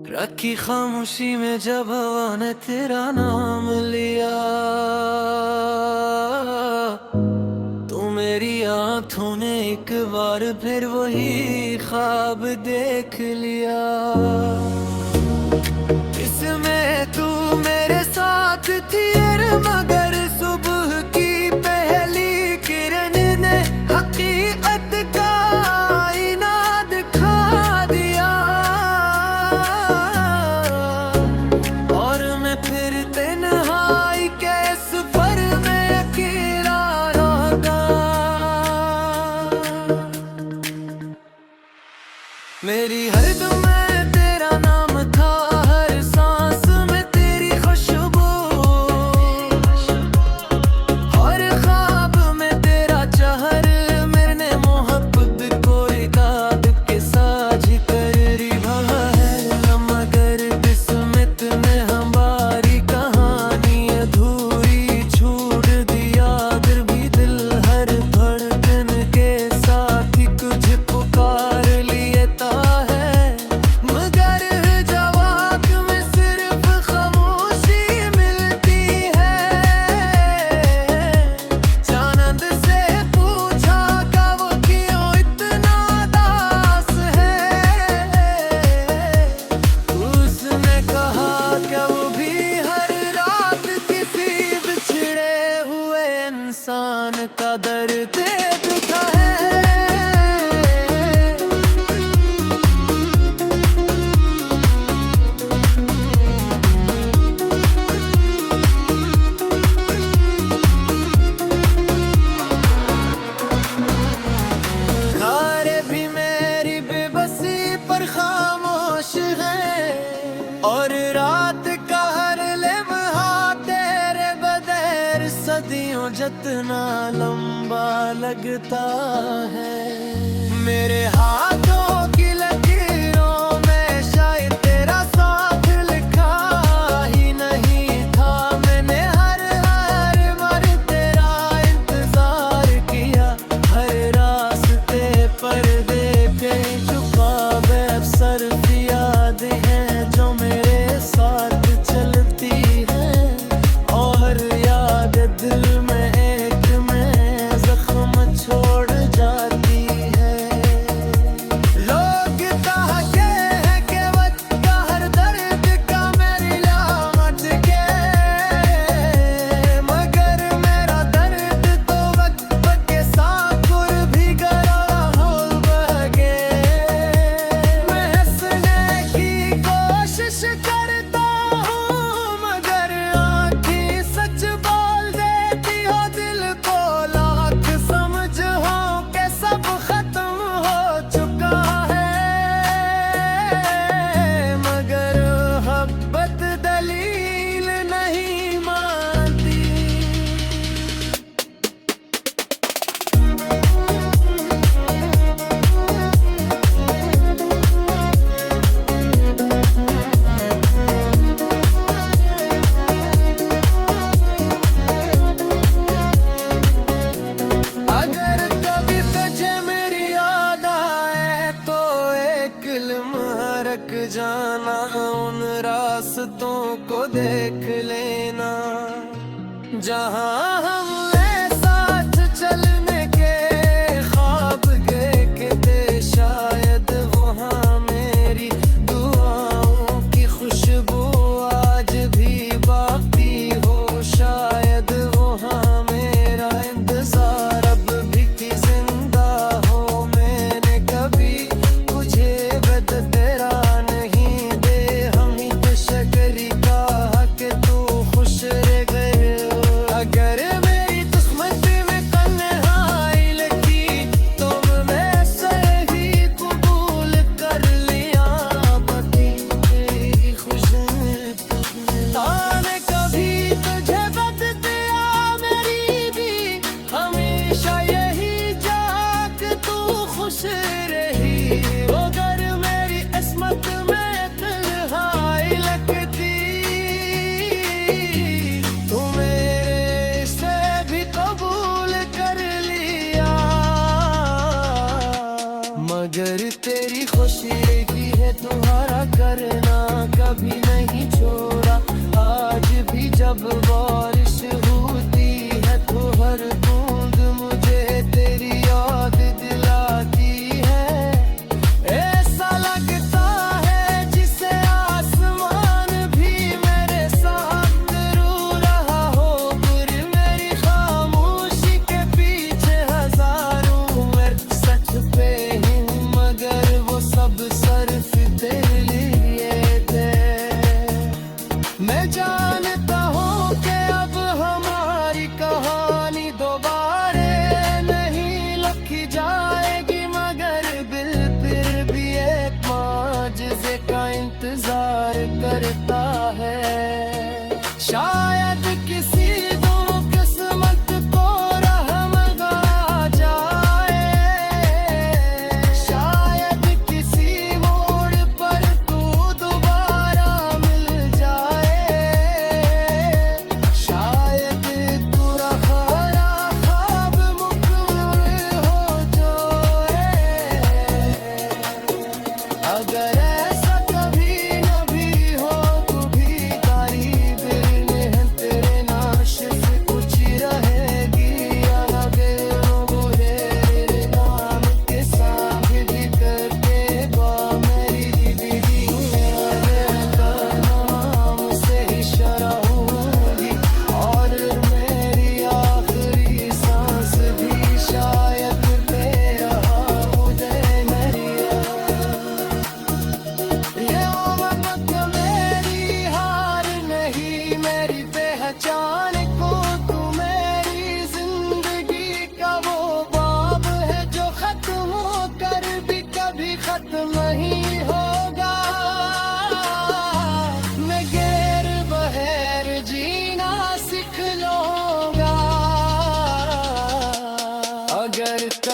रखी खामोशी में जब हवा ने तेरा नाम लिया, तो मेरी आंखों ने एक बार फिर वही ख्वाब देख लिया। इसमें तू मेरे साथ थी मगर सुबह की पहली किरण ने हकीकत का आईना दिखा दिया। और मैं फिर तन्हाई के सफर में अकेला रहा। मेरी हर दम में तेरा नाम था, हर सांस में तेरी खुशबू, हर ख्वाब में तेरा चेहर। मैंने मोहब्बत को इताद के साझ कर रिहा है, मगर किस्मत ने हमारी कहानी अधूरी छोड़ दिया। फिर भी दिल हर धड़कन के साथ ही कुछ पुकार लेता है, मगर जवाब में सिर्फ खामोशी मिलती है। चांद से पूछा कब क्यों इतना दास है, उसने कहा कब भी हर रात किसी बिछड़े हुए इंसान का दर्द दुखा है। खारे भी मेरी बेबसी पर खामोश है, और रात का हर लम्हा तेरे बगैर सदियों जितना लंबा लगता है। मेरे हाथों की लकीरों में शायद तेरा साथ लिखा ही नहीं था। मैंने हर बार तेरा इंतजार किया, हर रास्ते पर्दे पे छुपा बेअसर याद है जो मेरे साथ चलती है। और याद दिल में एक में जख्म छोड़ जाती है। लोग कहते हैं कि वक्त का हर दर्द का मेरी लामत के, मगर मेरा दर्द तो वक्त के साथ भी गया हो बगे। मैं हंसने की कोशिश करता हूँ, मगर आँखें सच बोल देती हो। दिल को लाख समझो के सब खत्म हो चुका है, मगर मोहब्बत दलील नहीं मानती। अगर कभी तुझे मेरी याद आए तो एक लम्हा रख जाना, उन रास्तों को देख लेना जहाँ हमने साथ चलने के ख्वाब देखे थे। शायद वहाँ मेरी दुआओं की खुशबू आज भी बाकी हो, शायद वहाँ मेरा इंतजार अब भी जिंदा हो। मैंने कभी तुझे बद तेरा नहीं दे, हम ही तो शकरी कहा कि तू खुश रह गए हो। अगर मेरी किस्मत में तन्हाई लिखी तो मैं सही कबूल कर लिया। बाकी तेरी खुशनुमा ताने कभी तुझे बद दिया, मेरी भी हमेशा यही चाह कि तू खुश रही। अगर मेरी किस्मत में तन्हाई लगती तो मेरे से भी कबूल कर लिया, मगर तेरी खुशी की है तुम्हारा करना।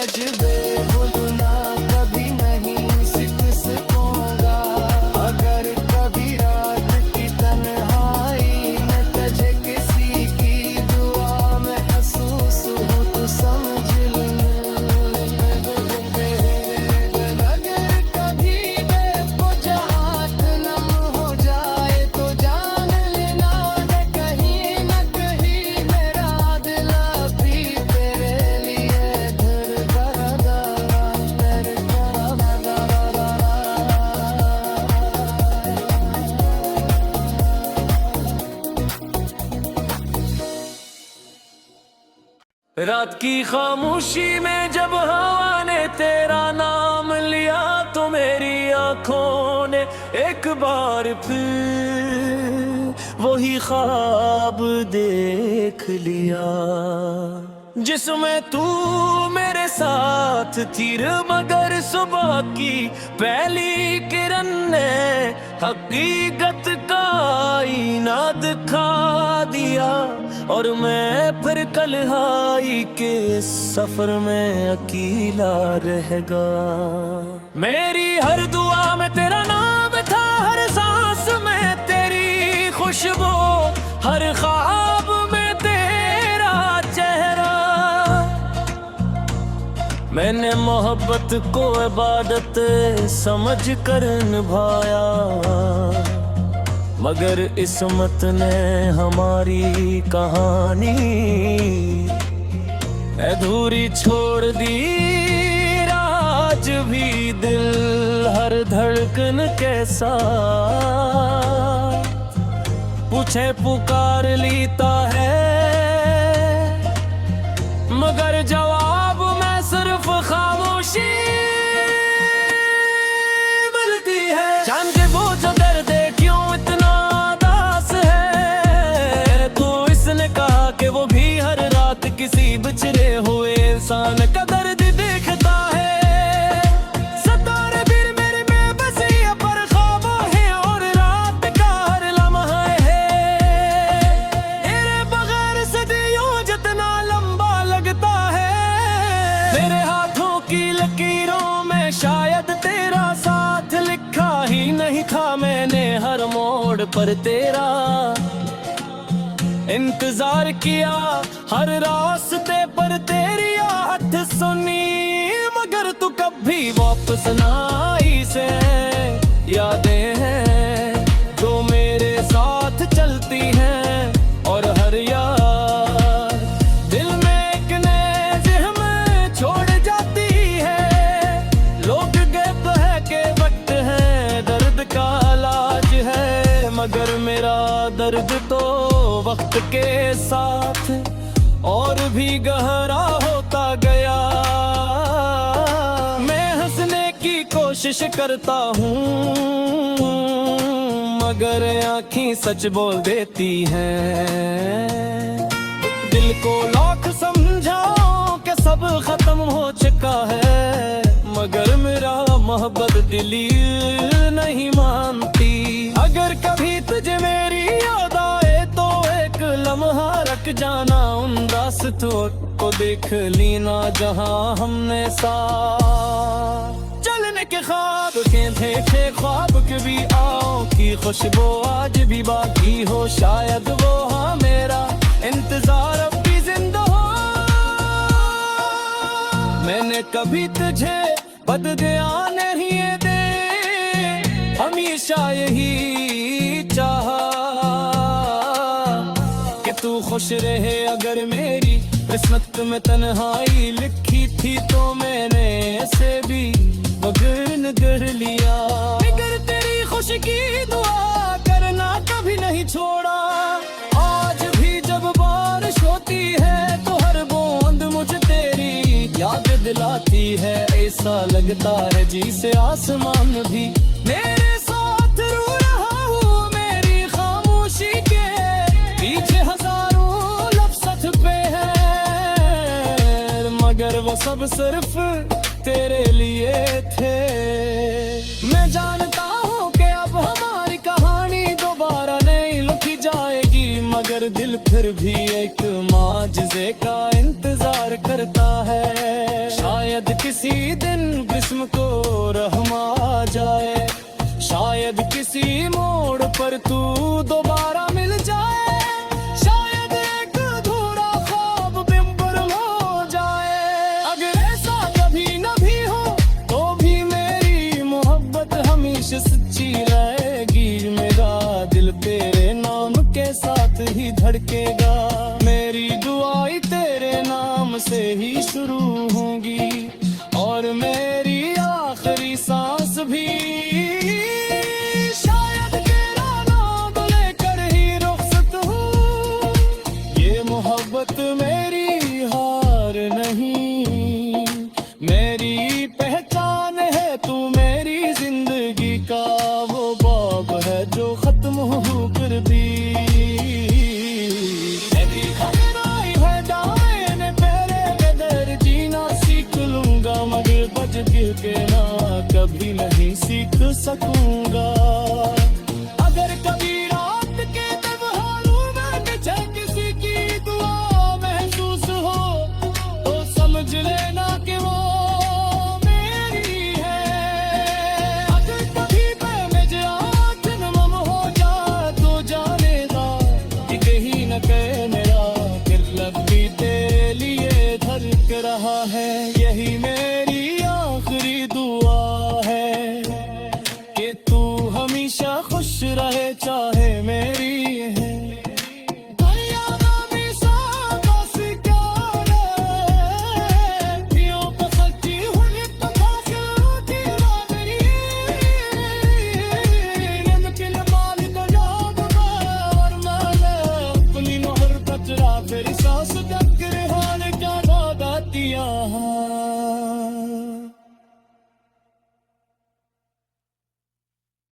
सज बेबुलना कभी नहीं सकूंगा। अगर कभी रात की तन्हाई में तुझे किसी की दुआ में महसूस हो तो समझ लेना। अगर कभी बेवजह नम हो जाए तो जान लेना कि कहीं न कहीं मेरा दिल भी तेरे लिए धड़कता रात की खामोशी में जब हवा ने तेरा नाम लिया तो मेरी आंखों ने एक बार फिर वही ख्वाब देख लिया जिसमें तू मेरे साथ थी। मगर सुबह की पहली किरण ने हकीकत का आईना दिखा दिया और मैं फिर कल्हाई के सफर में अकेला रह गया। मेरी हर दुआ में तेरा नाम था, हर सांस में तेरी खुशबू, हर ख्वाब में तेरा चेहरा। मैंने मोहब्बत को इबादत समझ कर निभाया मगर इस्मत ने हमारी कहानी अधूरी छोड़ दी। आज भी दिल हर धड़कन के साथ पूछे पुकार लेता है मगर जवाब में सिर्फ खामोशी मिलती है। जान के वो जो दर्द है क्यों इतना उदास है, तो इसने कहा कि वो भी हर रात किसी बिछड़े हुए इंसान का दर्द देखता है। सितारे भी मेरे में बसी है पर ख्वाबों है और रात का हर लम्हा है। तेरे बगैर सदियों जितना लंबा लगता है, तेरे हाथों की लकीरों में शायद तेरा साथ लिखा ही नहीं था। मैंने हर मोड़ पर तेरा इंतजार किया, हर रास्ते पर तेरी आहट सुनी मगर तू कभी वापस ना आई। से यादें हैं जो मेरे साथ चलती हैं और हर यार दिल में एक नए ज़हम छोड़ जाती है। लोग कहते हैं कि वक्त है दर्द का इलाज है मगर मेरा दर्द तो वक्त के साथ और भी गहरा होता गया। मैं हंसने की कोशिश करता हूँ मगर आँखें सच बोल देती हैं। दिल को लाख समझाओ कि सब खत्म हो चुका है मगर मेरा मोहब्बत दिली नहीं मानती। अगर कभी तुझे मेरी याद आए तो एक लम्हा रख जाना उन रास्तों को देख लेना जहां हमने साथ चलने के ख्वाब के थे ख्वाब कभी आओ की खुशबू आज भी बाकी हो। शायद वो हाँ मेरा इंतजार अब भी जिंदा हो। मैंने कभी तुझे बददिया नहीं दे हमेशा यही चाहा कि तू खुश रहे। अगर मेरी किस्मत में तन्हाई लिखी थी तो मैंने ऐसे भी बगैर कर लिया। मगर तेरी खुशी की दुआ करना कभी नहीं छोड़ा। आज भी जब बारिश होती है तो हर बूंद मुझे तेरी याद दिलाती है। ऐसा लगता है जी से आसमान भी मेरे साथ रो रहा हूँ। मेरी खामोशी के पीछे हजारों लफ्ज़ पे है मगर वो सब सिर्फ तेरे लिए थे। मैं जानता हूँ कि अब हमारी कहानी दोबारा नहीं लिखी जाएगी मगर मगर दिल फिर भी एक माजिज़े का इंतजार करता है। शायद किसी दिन ग्रीष्म को रहम आ जाए, शायद किसी मोड़ पर तू दोबारा मिल जाए, शायद एक अधूरा ख्वाब बिंबर हो जाए। अगर ऐसा कभी न भी हो तो भी मेरी मोहब्बत हमेशा सच्ची रहेगी। मेरा दिल तेरे नाम के साथ ही धड़केगा, मेरी दुआएं तेरे नाम से ही शुरू होंगी और मेरी आखिरी सांस भी शायद तेरा नाम लेकर ही रुखसत हो। ये मोहब्बत मेरी हार नहीं, मेरी पहचान है, तू मेरी जिंदगी का वो बाब है जो खत्म हो कर दी। मगर बच गिर के ना कभी नहीं सीख सकूंगा। अगर कभी रात के तन्हाइयों में मुझे किसी की दुआ महसूस हो तो समझ लेना कि वो मेरी है। अगर कभी मुझे आँख नम हो जाए तो जानेगा कि कहीं न कहीं मेरा दिल लब भी तेरे लिए धड़क रहा है। यही मेरी आखिरी दुआ है कि तू हमेशा खुश रहे, चाहे